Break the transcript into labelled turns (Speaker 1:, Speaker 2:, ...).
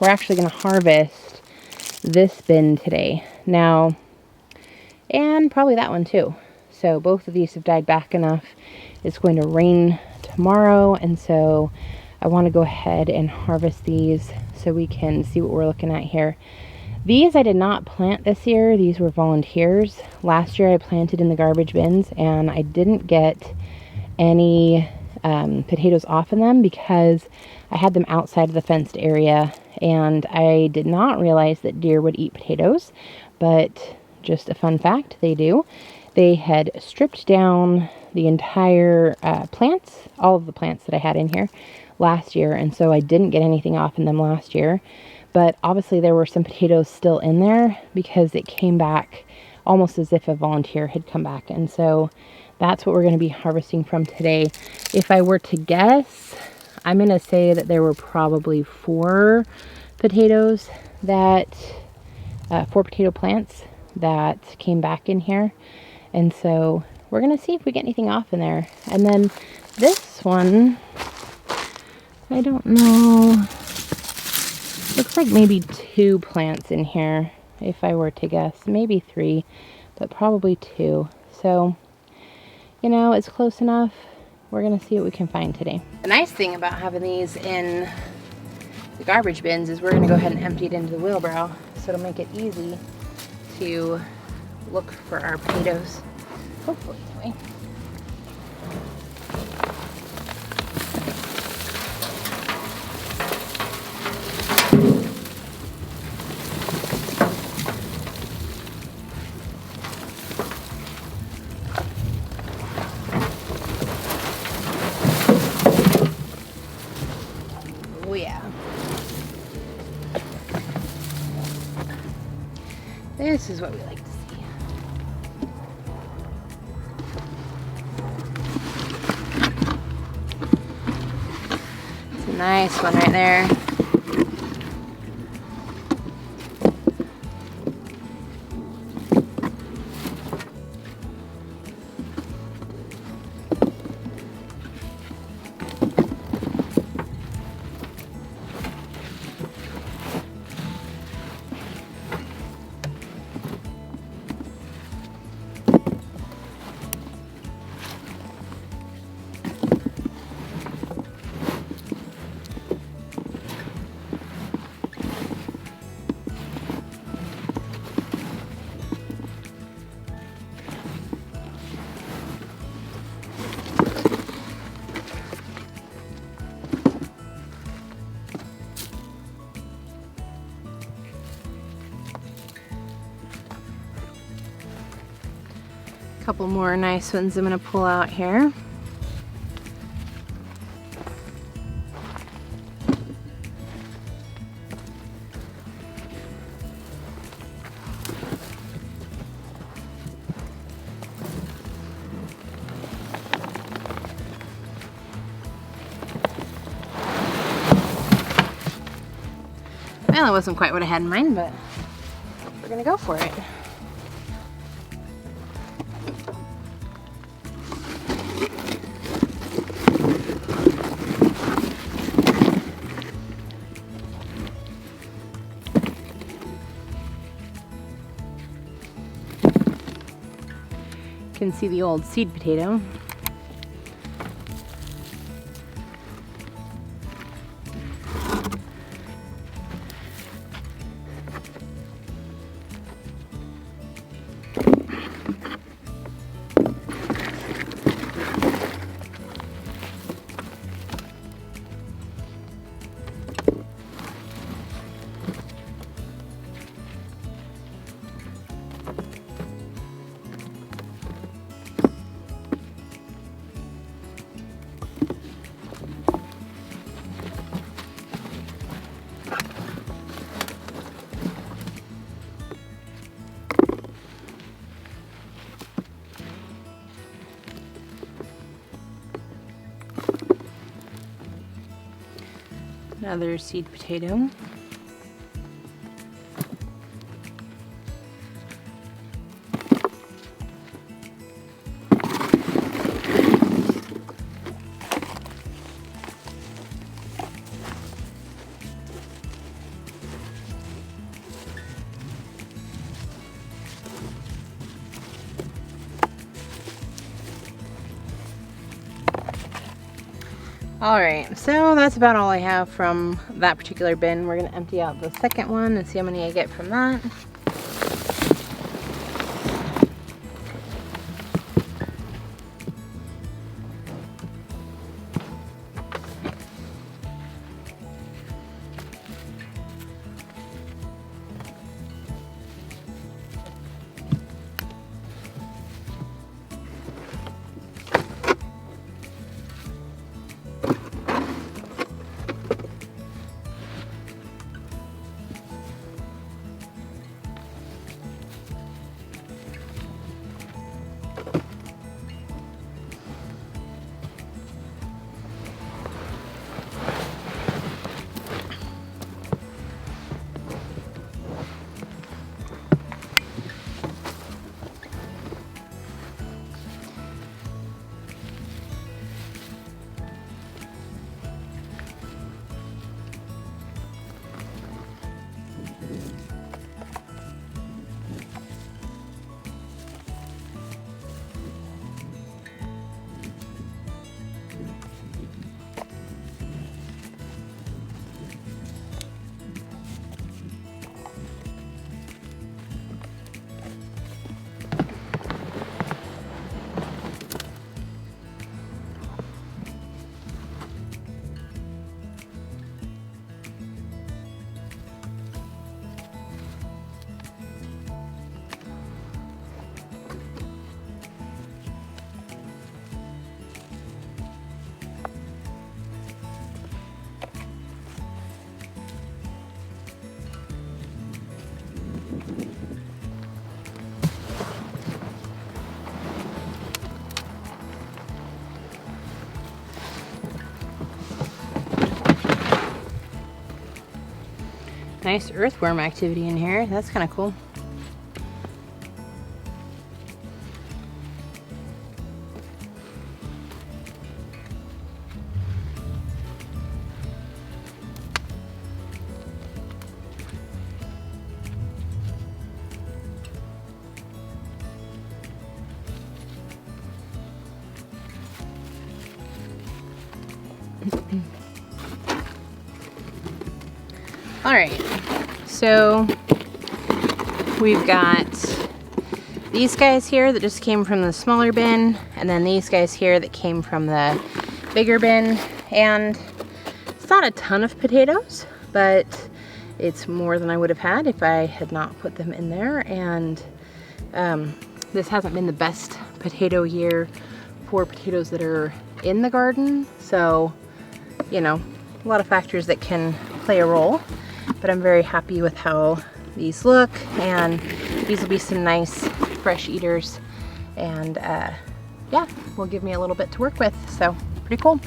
Speaker 1: we're actually going to harvest this bin today. Now, and probably that one too. So both of these have died back enough. It's going to rain tomorrow, and so I want to go ahead and harvest these so we can see what we're looking at here. These I did not plant this year. These were volunteers. Last year I planted in the garbage bins, and I didn't get any potatoes off in them because I had them outside of the fenced area, and I did not realize that deer would eat potatoes, but just a fun fact, they do. They had stripped down the entire plants, all of the plants that I had in here last year, and so I didn't get anything off in them last year. But obviously there were some potatoes still in there because it came back almost as if a volunteer had come back. And so that's what we're going to be harvesting from today. If I were to guess, I'm going to say that there were probably 4 potatoes that, 4 potato plants that came back in here. And so we're going to see if we get anything off in there. And then this one, I don't know. Looks like maybe 2 plants in here, if I were to guess. Maybe 3, but probably 2. So, you know, it's close enough. We're going to see what we can find today. The nice thing about having these in the garbage bins is we're going to go ahead and empty it into the wheelbarrow, so it'll make it easy to look for our potatoes. Hopefully, anyway. Oh yeah. This is what we like to see. It's a nice one right there. Couple more nice ones I'm going to pull out here. Well, it wasn't quite what I had in mind, but we're going to go for it. You can see the old seed potato. Another seed potato. Alright, so that's about all I have from that particular bin. We're going to empty out the second one and see how many I get from that. Nice earthworm activity in here. That's kind of cool. All right, so we've got these guys here that just came from the smaller bin, and then these guys here that came from the bigger bin. And it's not a ton of potatoes, but it's more than I would have had if I had not put them in there. And this hasn't been the best potato year for potatoes that are in the garden. So, you know, a lot of factors that can play a role. But I'm very happy with how these look, and these will be some nice fresh eaters, and yeah, will give me a little bit to work with, so pretty cool.